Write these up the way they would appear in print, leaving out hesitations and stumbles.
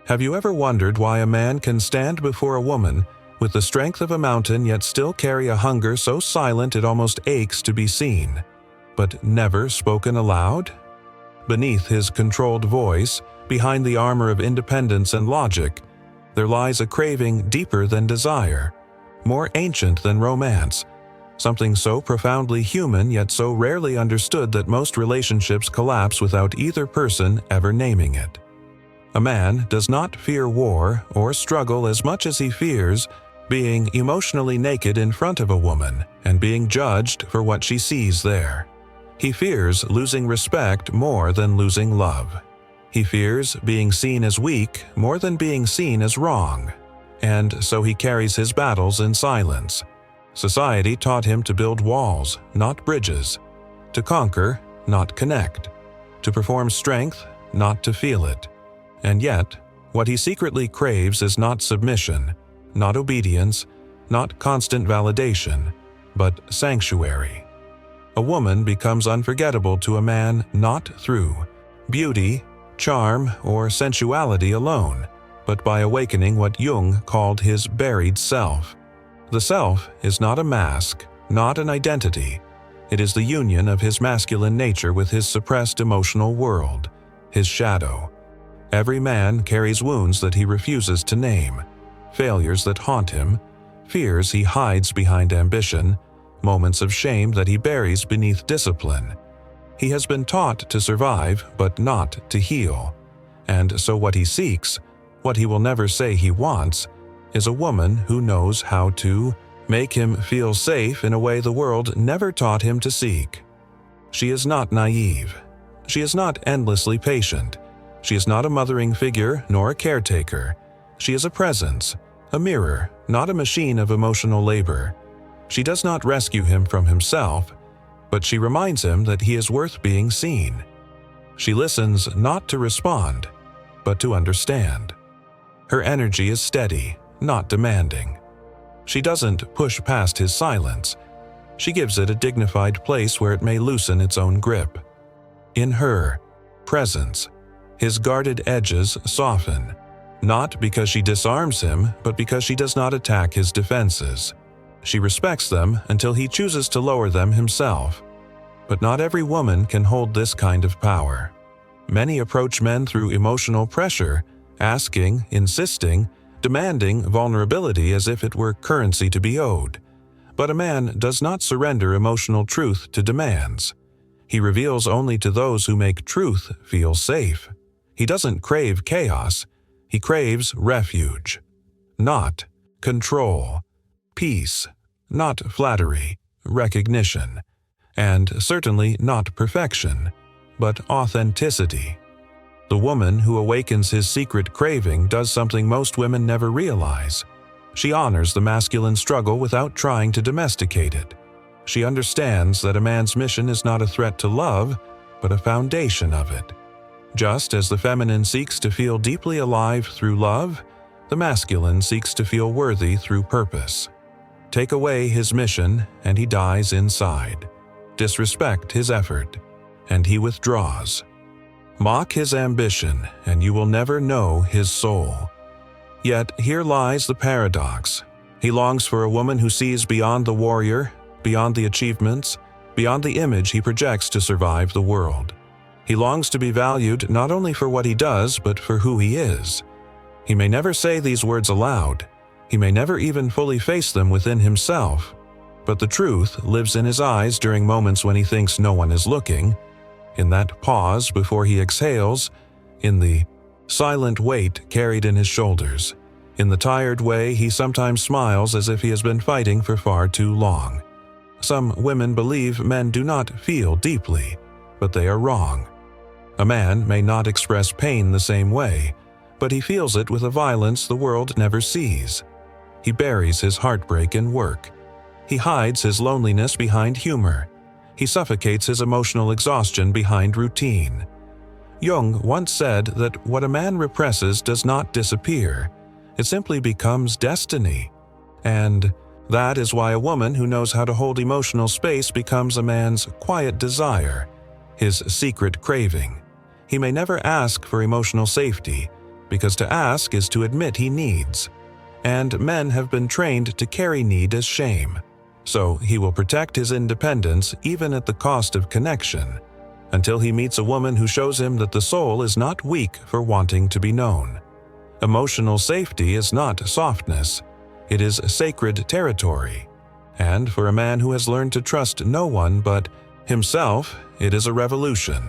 Have you ever wondered why a man can stand before a woman with the strength of a mountain yet still carry a hunger so silent it almost aches to be seen, but never spoken aloud? Beneath his controlled voice, behind the armor of independence and logic, there lies a craving deeper than desire, more ancient than romance, something so profoundly human yet so rarely understood that most relationships collapse without either person ever naming it. A man does not fear war or struggle as much as he fears being emotionally naked in front of a woman and being judged for what she sees there. He fears losing respect more than losing love. He fears being seen as weak more than being seen as wrong, and so he carries his battles in silence. Society taught him to build walls, not bridges, to conquer, not connect, to perform strength, not to feel it. And yet, what he secretly craves is not submission, not obedience, not constant validation, but sanctuary. A woman becomes unforgettable to a man not through beauty, charm, or sensuality alone, but by awakening what Jung called his buried self. The self is not a mask, not an identity. It is the union of his masculine nature with his suppressed emotional world, his shadow. Every man carries wounds that he refuses to name, failures that haunt him, fears he hides behind ambition, moments of shame that he buries beneath discipline. He has been taught to survive, but not to heal. And so what he seeks, what he will never say he wants, is a woman who knows how to make him feel safe in a way the world never taught him to seek. She is not naive. She is not endlessly patient. She is not a mothering figure nor a caretaker. She is a presence, a mirror, not a machine of emotional labor. She does not rescue him from himself, but she reminds him that he is worth being seen. She listens not to respond, but to understand. Her energy is steady, not demanding. She doesn't push past his silence. She gives it a dignified place where it may loosen its own grip. In her presence, his guarded edges soften, not because she disarms him, but because she does not attack his defenses. She respects them until he chooses to lower them himself. But not every woman can hold this kind of power. Many approach men through emotional pressure, asking, insisting, demanding vulnerability as if it were currency to be owed. But a man does not surrender emotional truth to demands. He reveals only to those who make truth feel safe. He doesn't crave chaos. He craves refuge. Not control. Peace. Not flattery, recognition. And certainly not perfection, but authenticity. The woman who awakens his secret craving does something most women never realize. She honors the masculine struggle without trying to domesticate it. She understands that a man's mission is not a threat to love, but a foundation of it. Just as the feminine seeks to feel deeply alive through love, the masculine seeks to feel worthy through purpose. Take away his mission, and he dies inside. Disrespect his effort, and he withdraws. Mock his ambition, and you will never know his soul. Yet here lies the paradox. He longs for a woman who sees beyond the warrior, beyond the achievements, beyond the image he projects to survive the world. He longs to be valued not only for what he does, but for who he is. He may never say these words aloud. He may never even fully face them within himself. But the truth lives in his eyes during moments when he thinks no one is looking, in that pause before he exhales, in the silent weight carried in his shoulders, in the tired way he sometimes smiles as if he has been fighting for far too long. Some women believe men do not feel deeply, but they are wrong. A man may not express pain the same way, but he feels it with a violence the world never sees. He buries his heartbreak in work. He hides his loneliness behind humor. He suffocates his emotional exhaustion behind routine. Jung once said that what a man represses does not disappear. It simply becomes destiny. And that is why a woman who knows how to hold emotional space becomes a man's quiet desire, his secret craving. He may never ask for emotional safety, because to ask is to admit he needs, and men have been trained to carry need as shame. So he will protect his independence even at the cost of connection, until he meets a woman who shows him that the soul is not weak for wanting to be known. Emotional safety is not softness, it is sacred territory. And for a man who has learned to trust no one but himself, it is a revolution.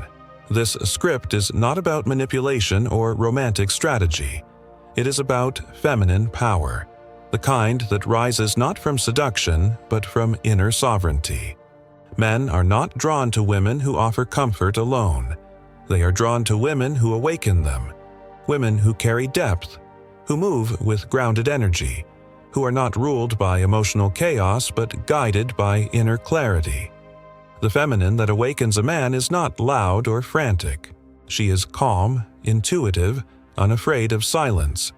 This script is not about manipulation or romantic strategy. It is about feminine power, the kind that rises not from seduction but from inner sovereignty. Men are not drawn to women who offer comfort alone. They are drawn to women who awaken them, women who carry depth, who move with grounded energy, who are not ruled by emotional chaos but guided by inner clarity. The feminine that awakens a man is not loud or frantic. She is calm, intuitive, unafraid of silence.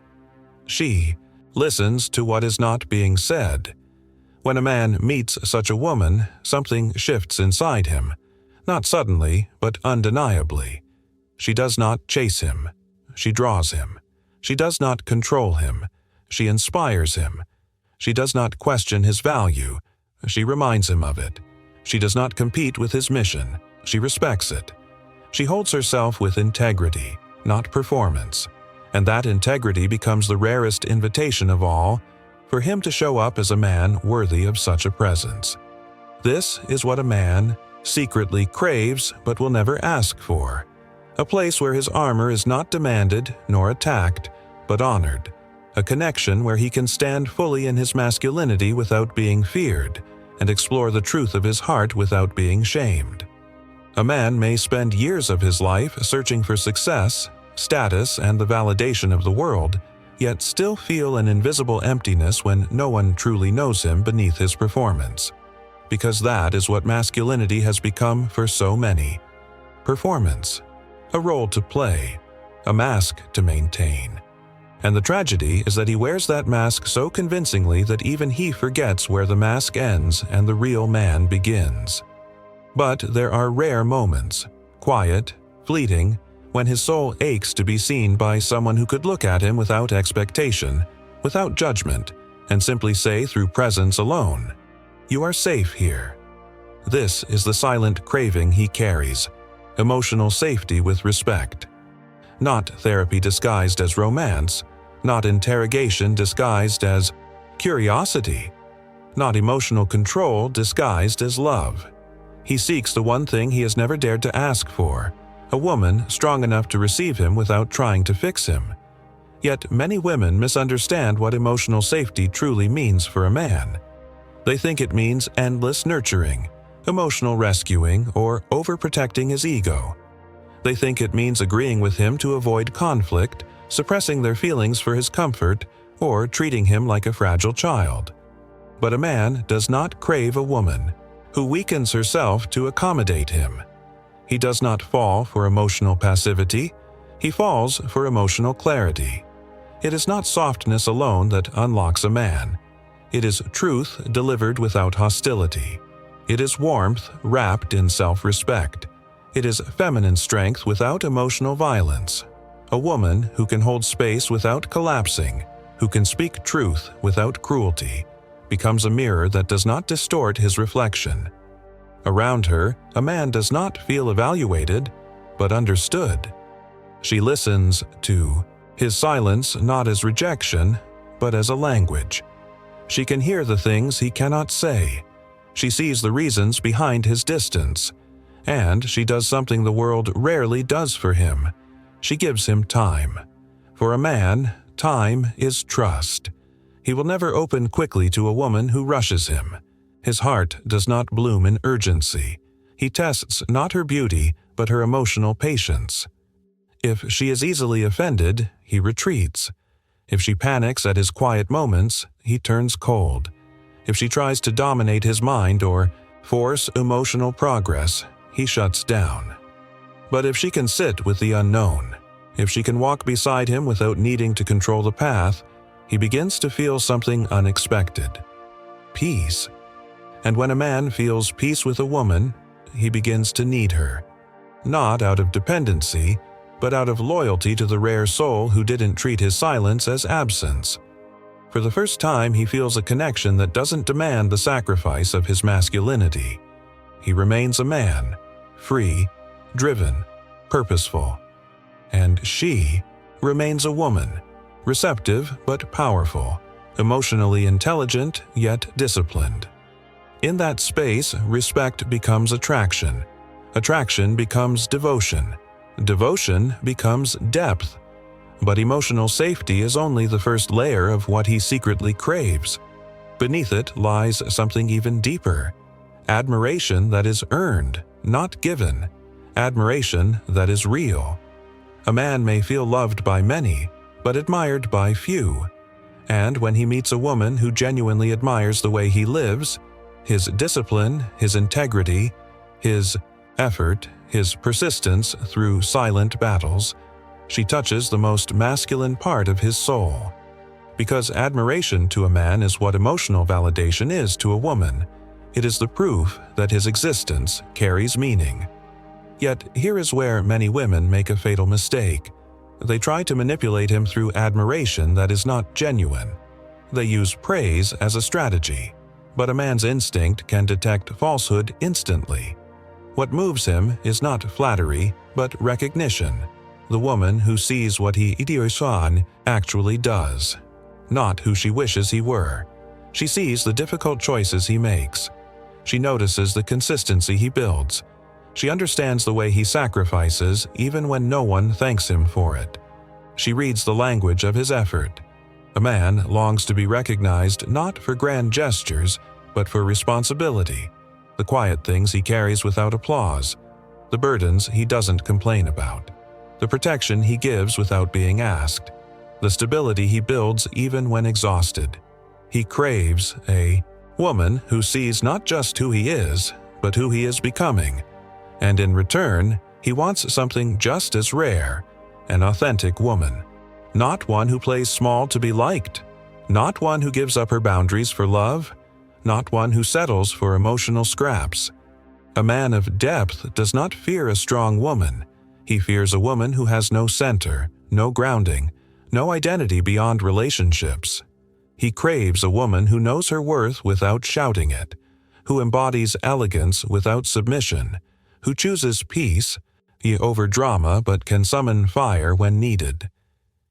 She listens to what is not being said. When a man meets such a woman, something shifts inside him, not suddenly, but undeniably. She does not chase him. She draws him. She does not control him. She inspires him. She does not question his value. She reminds him of it. She does not compete with his mission. She respects it. She holds herself with integrity, not performance. And that integrity becomes the rarest invitation of all, for him to show up as a man worthy of such a presence. This is what a man secretly craves but will never ask for. A place where his armor is not demanded nor attacked, but honored. A connection where he can stand fully in his masculinity without being feared, and explore the truth of his heart without being shamed. A man may spend years of his life searching for success, status, and the validation of the world, yet still feel an invisible emptiness when no one truly knows him beneath his performance. Because that is what masculinity has become for so many. Performance. A role to play. A mask to maintain. And the tragedy is that he wears that mask so convincingly that even he forgets where the mask ends and the real man begins. But there are rare moments, quiet, fleeting, when his soul aches to be seen by someone who could look at him without expectation, without judgment, and simply say through presence alone, "You are safe here." This is the silent craving he carries, emotional safety with respect. Not therapy disguised as romance, not interrogation disguised as curiosity, not emotional control disguised as love. He seeks the one thing he has never dared to ask for, a woman strong enough to receive him without trying to fix him. Yet many women misunderstand what emotional safety truly means for a man. They think it means endless nurturing, emotional rescuing, or overprotecting his ego. They think it means agreeing with him to avoid conflict, suppressing their feelings for his comfort, or treating him like a fragile child. But a man does not crave a woman who weakens herself to accommodate him. He does not fall for emotional passivity, he falls for emotional clarity. It is not softness alone that unlocks a man. It is truth delivered without hostility. It is warmth wrapped in self-respect. It is feminine strength without emotional violence. A woman who can hold space without collapsing, who can speak truth without cruelty, becomes a mirror that does not distort his reflection. Around her, a man does not feel evaluated, but understood. She listens to his silence not as rejection, but as a language. She can hear the things he cannot say. She sees the reasons behind his distance. And she does something the world rarely does for him. She gives him time. For a man, time is trust. He will never open quickly to a woman who rushes him. His heart does not bloom in urgency. He tests not her beauty, but her emotional patience. If she is easily offended, he retreats. If she panics at his quiet moments, he turns cold. If she tries to dominate his mind or force emotional progress, he shuts down. But if she can sit with the unknown, if she can walk beside him without needing to control the path, he begins to feel something unexpected. Peace. And when a man feels peace with a woman, he begins to need her. Not out of dependency, but out of loyalty to the rare soul who didn't treat his silence as absence. For the first time, he feels a connection that doesn't demand the sacrifice of his masculinity. He remains a man, free, driven, purposeful. And she remains a woman, receptive but powerful, emotionally intelligent yet disciplined. In that space, respect becomes attraction. Attraction becomes devotion. Devotion becomes depth. But emotional safety is only the first layer of what he secretly craves. Beneath it lies something even deeper. Admiration that is earned, not given. Admiration that is real. A man may feel loved by many, but admired by few. And when he meets a woman who genuinely admires the way he lives, his discipline, his integrity, his effort, his persistence through silent battles, she touches the most masculine part of his soul. Because admiration to a man is what emotional validation is to a woman. It is the proof that his existence carries meaning. Yet here is where many women make a fatal mistake. They try to manipulate him through admiration that is not genuine. They use praise as a strategy, but a man's instinct can detect falsehood instantly. What moves him is not flattery, but recognition. The woman who sees what he idiosan actually does, not who she wishes he were. She sees the difficult choices he makes. She notices the consistency he builds. She understands the way he sacrifices even when no one thanks him for it. She reads the language of his effort. A man longs to be recognized not for grand gestures, but for responsibility, the quiet things he carries without applause, the burdens he doesn't complain about, the protection he gives without being asked, the stability he builds even when exhausted. He craves a woman who sees not just who he is, but who he is becoming. And in return, he wants something just as rare, an authentic woman. Not one who plays small to be liked, not one who gives up her boundaries for love, not one who settles for emotional scraps. A man of depth does not fear a strong woman. He fears a woman who has no center, no grounding, no identity beyond relationships. He craves a woman who knows her worth without shouting it, who embodies elegance without submission, who chooses peace, over drama but can summon fire when needed.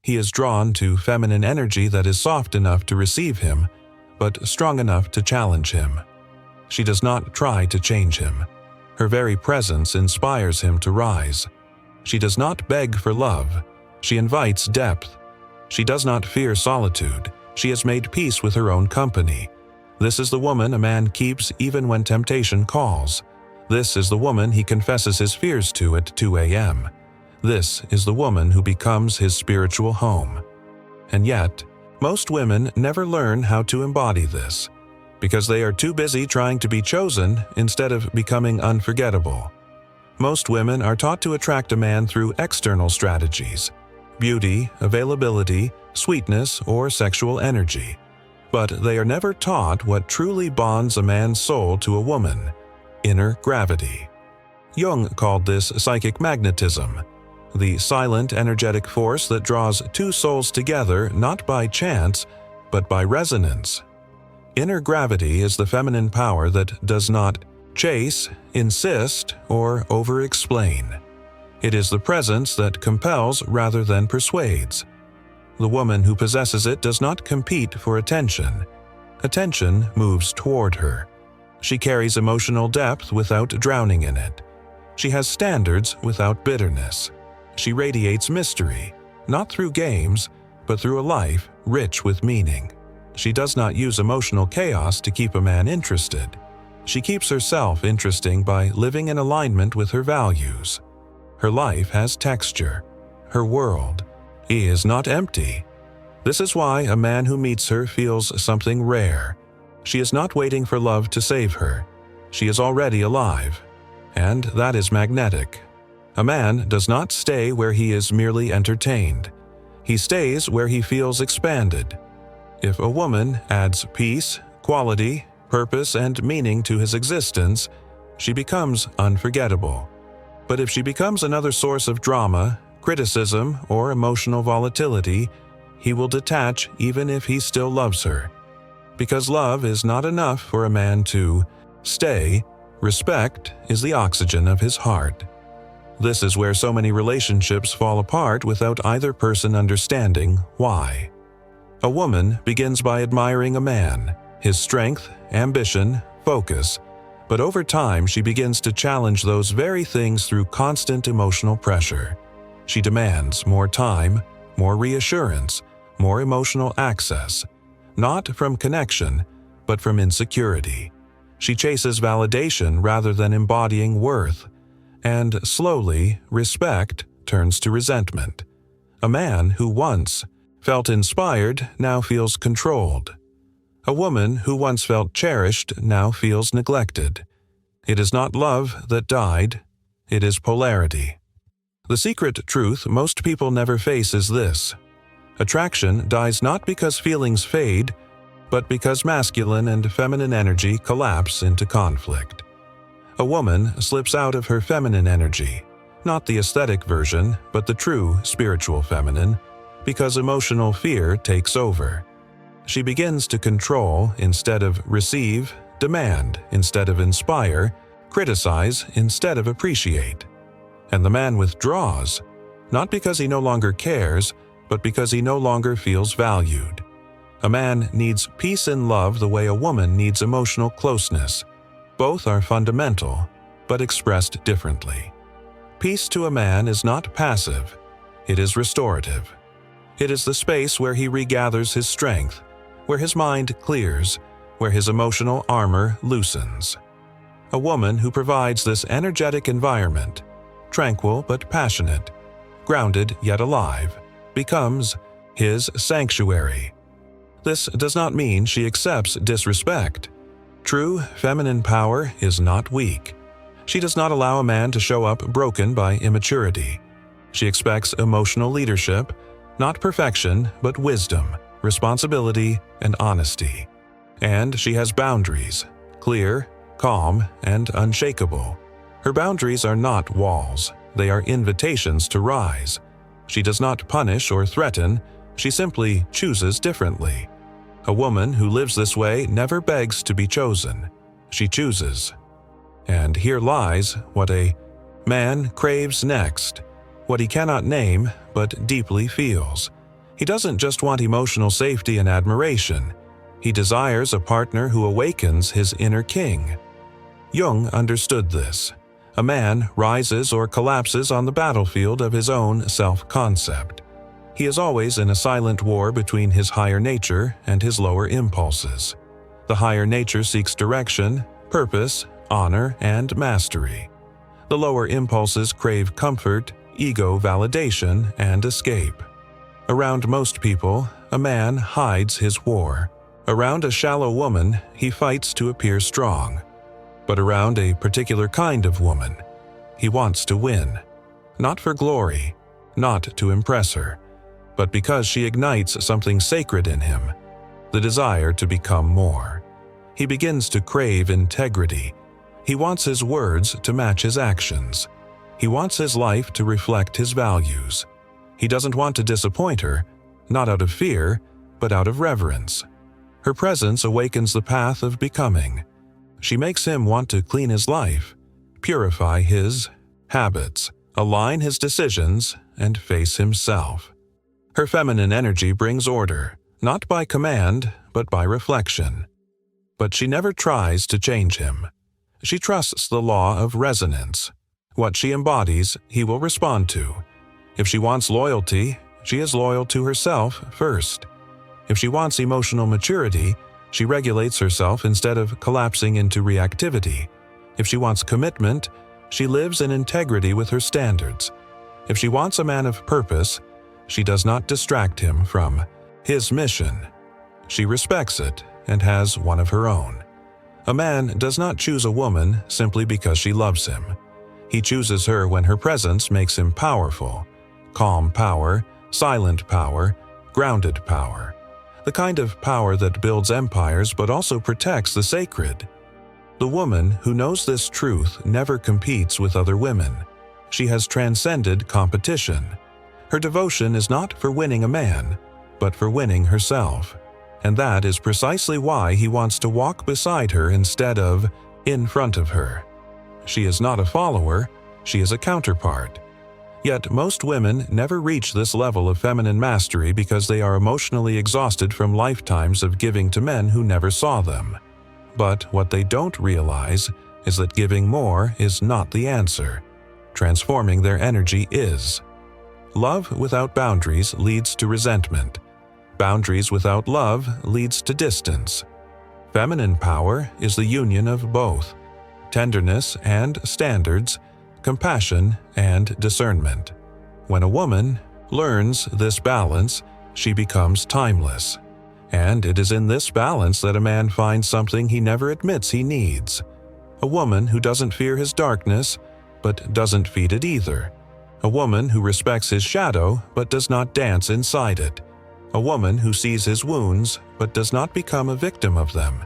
He is drawn to feminine energy that is soft enough to receive him, but strong enough to challenge him. She does not try to change him. Her very presence inspires him to rise. She does not beg for love. She invites depth. She does not fear solitude. She has made peace with her own company. This is the woman a man keeps even when temptation calls. This is the woman he confesses his fears to at 2 a.m. This is the woman who becomes his spiritual home. And yet, most women never learn how to embody this, because they are too busy trying to be chosen instead of becoming unforgettable. Most women are taught to attract a man through external strategies: beauty, availability, sweetness, or sexual energy. But they are never taught what truly bonds a man's soul to a woman: inner gravity. Jung called this psychic magnetism, the silent energetic force that draws two souls together not by chance, but by resonance. Inner gravity is the feminine power that does not chase, insist, or over-explain. It is the presence that compels rather than persuades. The woman who possesses it does not compete for attention. Attention moves toward her. She carries emotional depth without drowning in it. She has standards without bitterness. She radiates mystery, not through games, but through a life rich with meaning. She does not use emotional chaos to keep a man interested. She keeps herself interesting by living in alignment with her values. Her life has texture. Her world is not empty. This is why a man who meets her feels something rare. She is not waiting for love to save her. She is already alive. And that is magnetic. A man does not stay where he is merely entertained. He stays where he feels expanded. If a woman adds peace, quality, purpose, and meaning to his existence, she becomes unforgettable. But if she becomes another source of drama, criticism, or emotional volatility, he will detach even if he still loves her. Because love is not enough for a man to stay, respect is the oxygen of his heart. This is where so many relationships fall apart without either person understanding why. A woman begins by admiring a man, his strength, ambition, focus, but over time she begins to challenge those very things through constant emotional pressure. She demands more time, more reassurance, more emotional access, not from connection, but from insecurity. She chases validation rather than embodying worth, and slowly, respect turns to resentment. A man who once felt inspired now feels controlled. A woman who once felt cherished now feels neglected. It is not love that died, it is polarity. The secret truth most people never face is this: attraction dies not because feelings fade, but because masculine and feminine energy collapse into conflict. A woman slips out of her feminine energy, not the aesthetic version, but the true spiritual feminine, because emotional fear takes over. She begins to control instead of receive, demand instead of inspire, criticize instead of appreciate. And the man withdraws, not because he no longer cares, but because he no longer feels valued. A man needs peace and love the way a woman needs emotional closeness. Both are fundamental, but expressed differently. Peace to a man is not passive, it is restorative. It is the space where he regathers his strength, where his mind clears, where his emotional armor loosens. A woman who provides this energetic environment, tranquil but passionate, grounded yet alive, becomes his sanctuary. This does not mean she accepts disrespect. True feminine power is not weak. She does not allow a man to show up broken by immaturity. She expects emotional leadership, not perfection, but wisdom, responsibility, and honesty. And she has boundaries, clear, calm, and unshakable. Her boundaries are not walls, they are invitations to rise. She does not punish or threaten, she simply chooses differently. A woman who lives this way never begs to be chosen. She chooses. And here lies what a man craves next, what he cannot name but deeply feels. He doesn't just want emotional safety and admiration. He desires a partner who awakens his inner king. Jung understood this. A man rises or collapses on the battlefield of his own self-concept. He is always in a silent war between his higher nature and his lower impulses. The higher nature seeks direction, purpose, honor, and mastery. The lower impulses crave comfort, ego validation, and escape. Around most people, a man hides his war. Around a shallow woman, he fights to appear strong. But around a particular kind of woman, he wants to win. Not for glory, not to impress her, but because she ignites something sacred in him, the desire to become more. He begins to crave integrity. He wants his words to match his actions. He wants his life to reflect his values. He doesn't want to disappoint her, not out of fear, but out of reverence. Her presence awakens the path of becoming. She makes him want to clean his life, purify his habits, align his decisions, and face himself. Her feminine energy brings order, not by command, but by reflection. But she never tries to change him. She trusts the law of resonance. What she embodies, he will respond to. If she wants loyalty, she is loyal to herself first. If she wants emotional maturity, she regulates herself instead of collapsing into reactivity. If she wants commitment, she lives in integrity with her standards. If she wants a man of purpose, she does not distract him from his mission. She respects it and has one of her own. A man does not choose a woman simply because she loves him. He chooses her when her presence makes him powerful. Calm power, silent power, grounded power. The kind of power that builds empires but also protects the sacred. The woman who knows this truth never competes with other women. She has transcended competition. Her devotion is not for winning a man, but for winning herself. And that is precisely why he wants to walk beside her instead of in front of her. She is not a follower, she is a counterpart. Yet most women never reach this level of feminine mastery because they are emotionally exhausted from lifetimes of giving to men who never saw them. But what they don't realize is that giving more is not the answer. Transforming their energy is. Love without boundaries leads to resentment. Boundaries without love leads to distance. Feminine power is the union of both, tenderness and standards, compassion and discernment. When a woman learns this balance, she becomes timeless. And it is in this balance that a man finds something he never admits he needs. A woman who doesn't fear his darkness, but doesn't feed it either. A woman who respects his shadow, but does not dance inside it. A woman who sees his wounds, but does not become a victim of them.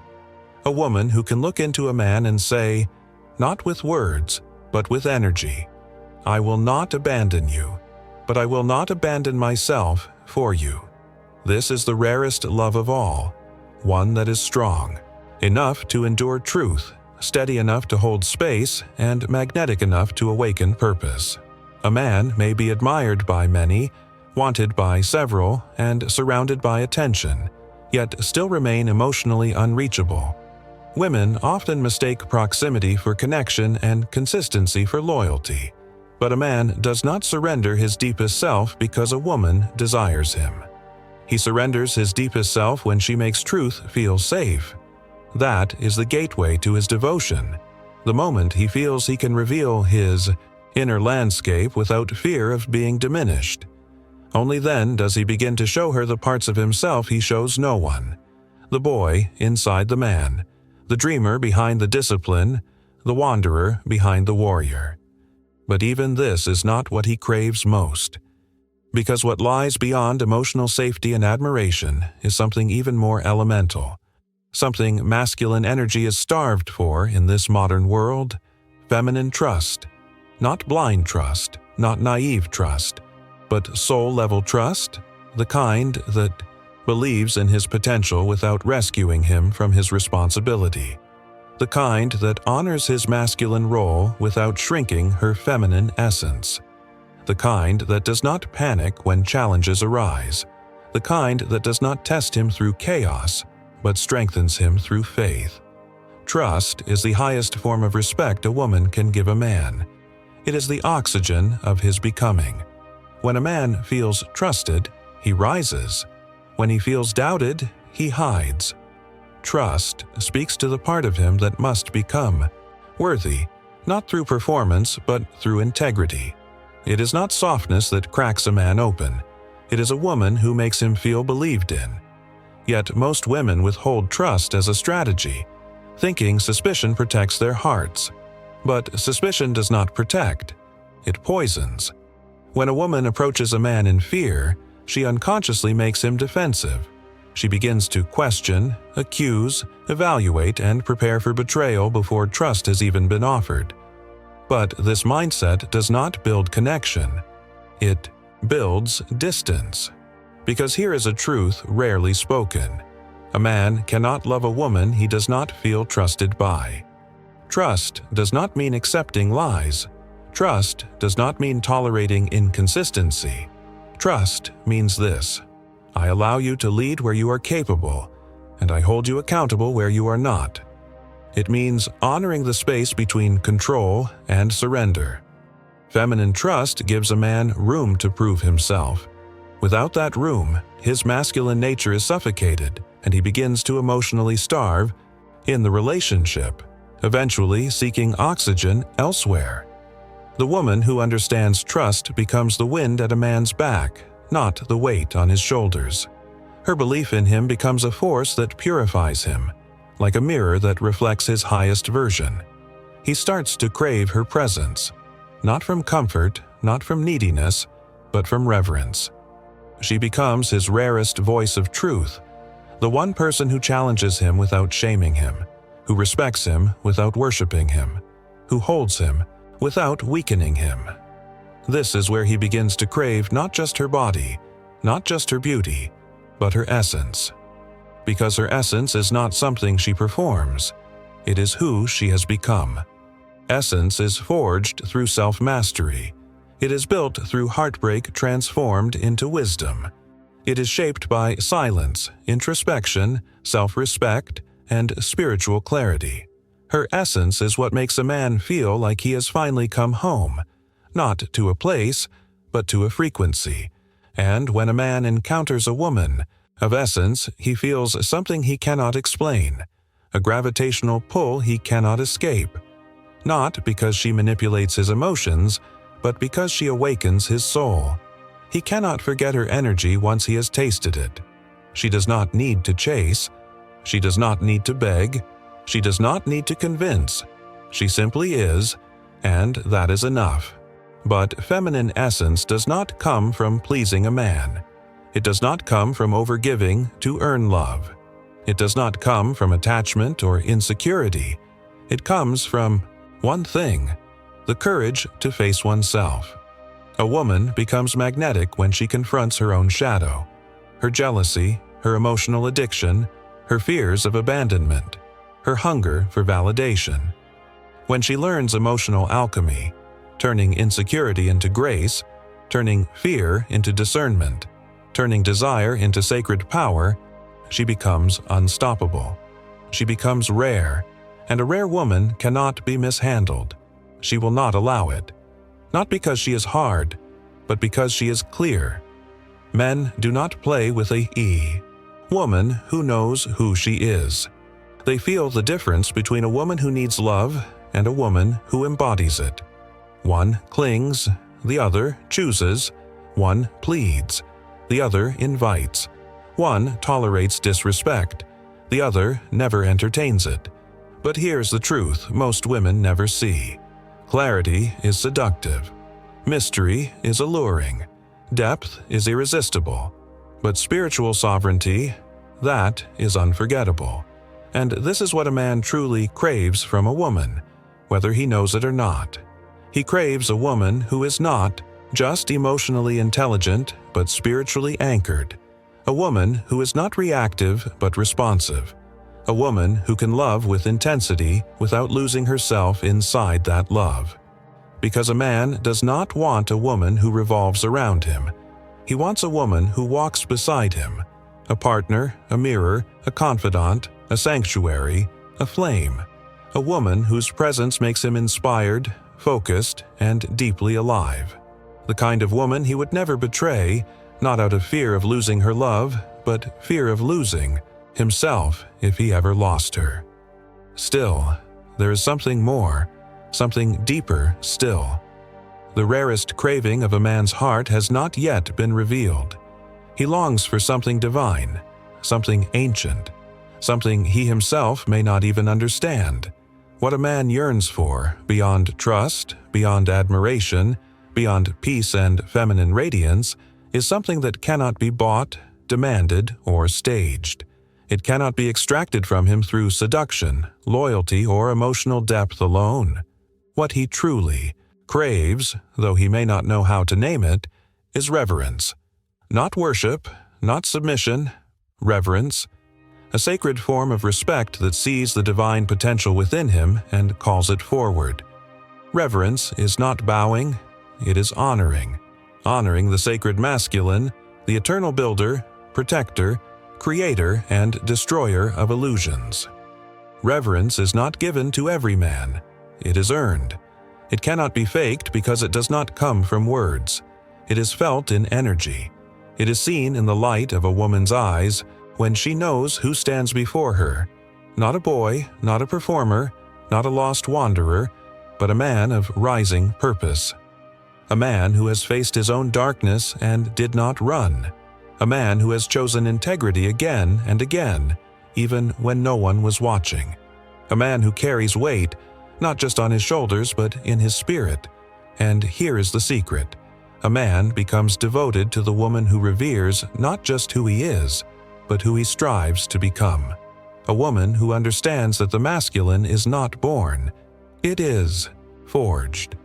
A woman who can look into a man and say, not with words, but with energy, I will not abandon you, but I will not abandon myself for you. This is the rarest love of all, one that is strong, enough to endure truth, steady enough to hold space, and magnetic enough to awaken purpose. A man may be admired by many, wanted by several, and surrounded by attention, yet still remain emotionally unreachable. Women often mistake proximity for connection and consistency for loyalty, but a man does not surrender his deepest self because a woman desires him. He surrenders his deepest self when she makes truth feel safe. That is the gateway to his devotion. The moment he feels he can reveal his inner landscape without fear of being diminished. Only then does he begin to show her the parts of himself he shows no one. The boy inside the man, the dreamer behind the discipline, the wanderer behind the warrior. But even this is not what he craves most. Because what lies beyond emotional safety and admiration is something even more elemental. Something masculine energy is starved for in this modern world: feminine trust. Not blind trust, not naive trust, but soul-level trust, the kind that believes in his potential without rescuing him from his responsibility. The kind that honors his masculine role without shrinking her feminine essence. The kind that does not panic when challenges arise. The kind that does not test him through chaos, but strengthens him through faith. Trust is the highest form of respect a woman can give a man. It is the oxygen of his becoming. When a man feels trusted, he rises. When he feels doubted, he hides. Trust speaks to the part of him that must become worthy, not through performance, but through integrity. It is not softness that cracks a man open. It is a woman who makes him feel believed in. Yet most women withhold trust as a strategy, thinking suspicion protects their hearts. But suspicion does not protect. It poisons. When a woman approaches a man in fear, she unconsciously makes him defensive. She begins to question, accuse, evaluate, and prepare for betrayal before trust has even been offered. But this mindset does not build connection. It builds distance. Because here is a truth rarely spoken. A man cannot love a woman he does not feel trusted by. Trust does not mean accepting lies. Trust does not mean tolerating inconsistency. Trust means this: I allow you to lead where you are capable, and I hold you accountable where you are not. It means honoring the space between control and surrender. Feminine trust gives a man room to prove himself. Without that room, his masculine nature is suffocated, and he begins to emotionally starve in the relationship, eventually seeking oxygen elsewhere. The woman who understands trust becomes the wind at a man's back, not the weight on his shoulders. Her belief in him becomes a force that purifies him, like a mirror that reflects his highest version. He starts to crave her presence, not from comfort, not from neediness, but from reverence. She becomes his rarest voice of truth, the one person who challenges him without shaming him, who respects him without worshiping him, who holds him without weakening him. This is where he begins to crave not just her body, not just her beauty, but her essence. Because her essence is not something she performs, it is who she has become. Essence is forged through self-mastery. It is built through heartbreak transformed into wisdom. It is shaped by silence, introspection, self-respect, and spiritual clarity. Her essence is what makes a man feel like he has finally come home, not to a place, but to a frequency. And when a man encounters a woman of essence, he feels something he cannot explain, a gravitational pull he cannot escape. Not because she manipulates his emotions, but because she awakens his soul. He cannot forget her energy once he has tasted it. She does not need to chase. She does not need to beg. She does not need to convince. She simply is, and that is enough. But feminine essence does not come from pleasing a man. It does not come from overgiving to earn love. It does not come from attachment or insecurity. It comes from one thing: the courage to face oneself. A woman becomes magnetic when she confronts her own shadow, her jealousy, her emotional addiction, her fears of abandonment, her hunger for validation. When she learns emotional alchemy, turning insecurity into grace, turning fear into discernment, turning desire into sacred power, she becomes unstoppable. She becomes rare, and a rare woman cannot be mishandled. She will not allow it. Not because she is hard, but because she is clear. Men do not play with a E. Woman who knows who she is. They feel the difference between a woman who needs love and a woman who embodies it. One clings, the other chooses. One pleads, the other invites. One tolerates disrespect, the other never entertains it. But here's the truth most women never see. Clarity is seductive. Mystery is alluring. Depth is irresistible. But spiritual sovereignty, that is unforgettable. And this is what a man truly craves from a woman, whether he knows it or not. He craves a woman who is not just emotionally intelligent, but spiritually anchored. A woman who is not reactive, but responsive. A woman who can love with intensity without losing herself inside that love. Because a man does not want a woman who revolves around him. He wants a woman who walks beside him. A partner, a mirror, a confidant, a sanctuary, a flame. A woman whose presence makes him inspired, focused, and deeply alive. The kind of woman he would never betray, not out of fear of losing her love, but fear of losing himself if he ever lost her. Still, there is something more, something deeper still. The rarest craving of a man's heart has not yet been revealed. He longs for something divine, something ancient, something he himself may not even understand. What a man yearns for, beyond trust, beyond admiration, beyond peace and feminine radiance, is something that cannot be bought, demanded, or staged. It cannot be extracted from him through seduction, loyalty, or emotional depth alone. What he truly craves, though he may not know how to name it, is reverence. Not worship, not submission, reverence. A sacred form of respect that sees the divine potential within him and calls it forward. Reverence is not bowing, it is honoring. Honoring the sacred masculine, the eternal builder, protector, creator, and destroyer of illusions. Reverence is not given to every man. It is earned. It cannot be faked because it does not come from words. It is felt in energy. It is seen in the light of a woman's eyes when she knows who stands before her. Not a boy, not a performer, not a lost wanderer, but a man of rising purpose. A man who has faced his own darkness and did not run. A man who has chosen integrity again and again, even when no one was watching. A man who carries weight, not just on his shoulders but in his spirit. And here is the secret. A man becomes devoted to the woman who reveres not just who he is, but who he strives to become. A woman who understands that the masculine is not born, it is forged.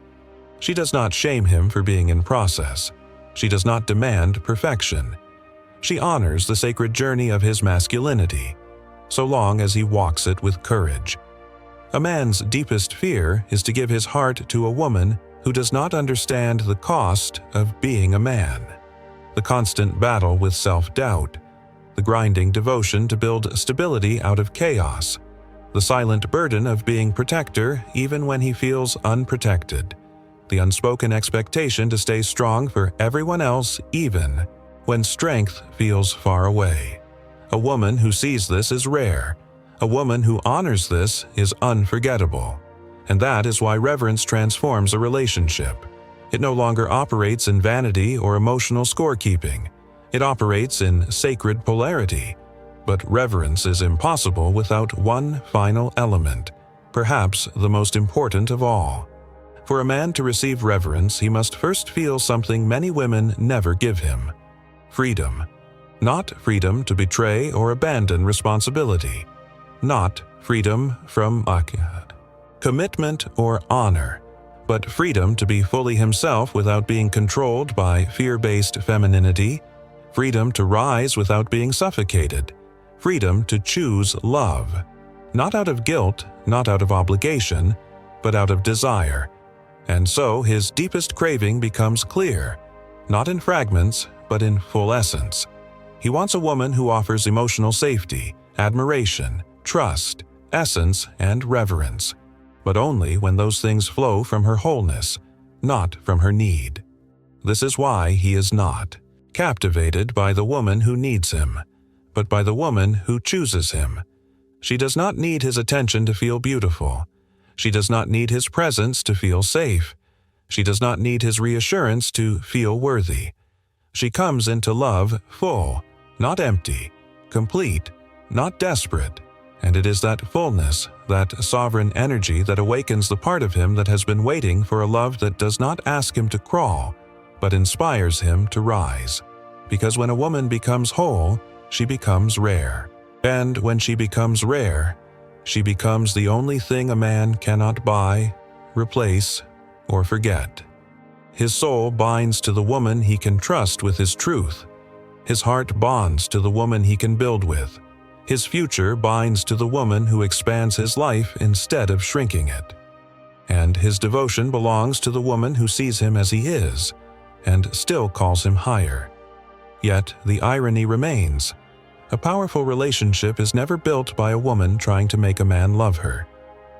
She does not shame him for being in process. She does not demand perfection. She honors the sacred journey of his masculinity, so long as he walks it with courage. A man's deepest fear is to give his heart to a woman who does not understand the cost of being a man. The constant battle with self-doubt, the grinding devotion to build stability out of chaos, the silent burden of being protector even when he feels unprotected, the unspoken expectation to stay strong for everyone else even when strength feels far away. A woman who sees this is rare. A woman who honors this is unforgettable. And that is why reverence transforms a relationship. It no longer operates in vanity or emotional scorekeeping. It operates in sacred polarity. But reverence is impossible without one final element, perhaps the most important of all. For a man to receive reverence, he must first feel something many women never give him: freedom. Not freedom to betray or abandon responsibility. Not freedom from commitment or honor, but freedom to be fully himself without being controlled by fear-based femininity, freedom to rise without being suffocated, freedom to choose love, not out of guilt, not out of obligation, but out of desire. And so his deepest craving becomes clear, not in fragments, but in full essence. He wants a woman who offers emotional safety, admiration, trust, essence, and reverence, but only when those things flow from her wholeness, not from her need. This is why he is not captivated by the woman who needs him, but by the woman who chooses him. She does not need his attention to feel beautiful. She does not need his presence to feel safe. She does not need his reassurance to feel worthy. She comes into love full, not empty, complete, not desperate, and it is that fullness, that sovereign energy that awakens the part of him that has been waiting for a love that does not ask him to crawl, but inspires him to rise. Because when a woman becomes whole, she becomes rare. And when she becomes rare, she becomes the only thing a man cannot buy, replace, or forget. His soul binds to the woman he can trust with his truth. His heart bonds to the woman he can build with. His future binds to the woman who expands his life instead of shrinking it. And his devotion belongs to the woman who sees him as he is, and still calls him higher. Yet the irony remains. A powerful relationship is never built by a woman trying to make a man love her.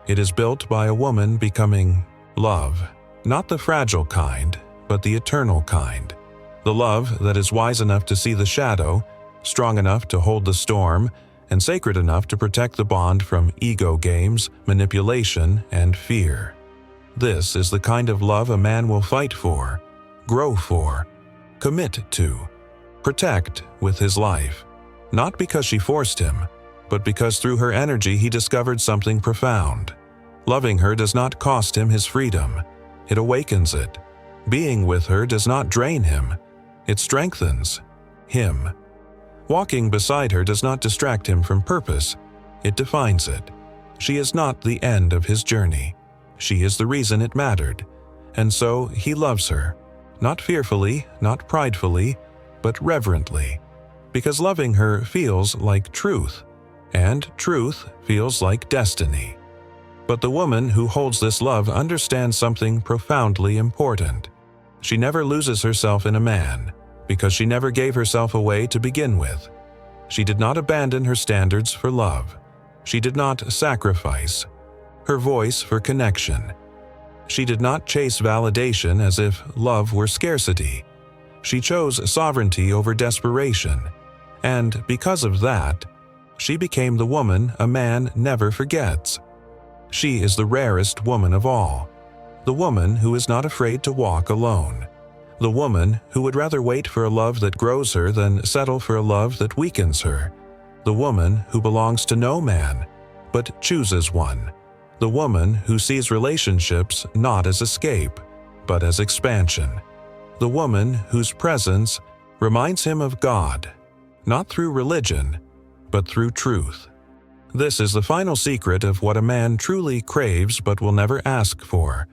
It is built by a woman becoming love, not the fragile kind, but the eternal kind. The love that is wise enough to see the shadow, strong enough to hold the storm, and sacred enough to protect the bond from ego games, manipulation, and fear. This is the kind of love a man will fight for, grow for, commit to, protect with his life. Not because she forced him, but because through her energy he discovered something profound. Loving her does not cost him his freedom. It awakens it. Being with her does not drain him. It strengthens him. Walking beside her does not distract him from purpose. It defines it. She is not the end of his journey. She is the reason it mattered. And so he loves her, not fearfully, not pridefully, but reverently. Because loving her feels like truth, and truth feels like destiny. But the woman who holds this love understands something profoundly important. She never loses herself in a man, because she never gave herself away to begin with. She did not abandon her standards for love. She did not sacrifice her voice for connection. She did not chase validation as if love were scarcity. She chose sovereignty over desperation. And because of that, she became the woman a man never forgets. She is the rarest woman of all. The woman who is not afraid to walk alone. The woman who would rather wait for a love that grows her than settle for a love that weakens her. The woman who belongs to no man, but chooses one. The woman who sees relationships not as escape, but as expansion. The woman whose presence reminds him of God, not through religion, but through truth. This is the final secret of what a man truly craves but will never ask for.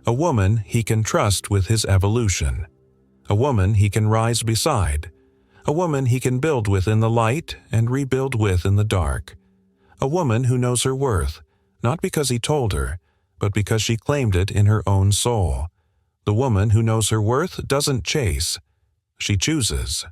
A woman he can trust with his evolution. A woman he can rise beside. A woman he can build with in the light and rebuild with in the dark. A woman who knows her worth, not because he told her, but because she claimed it in her own soul. The woman who knows her worth doesn't chase. She chooses.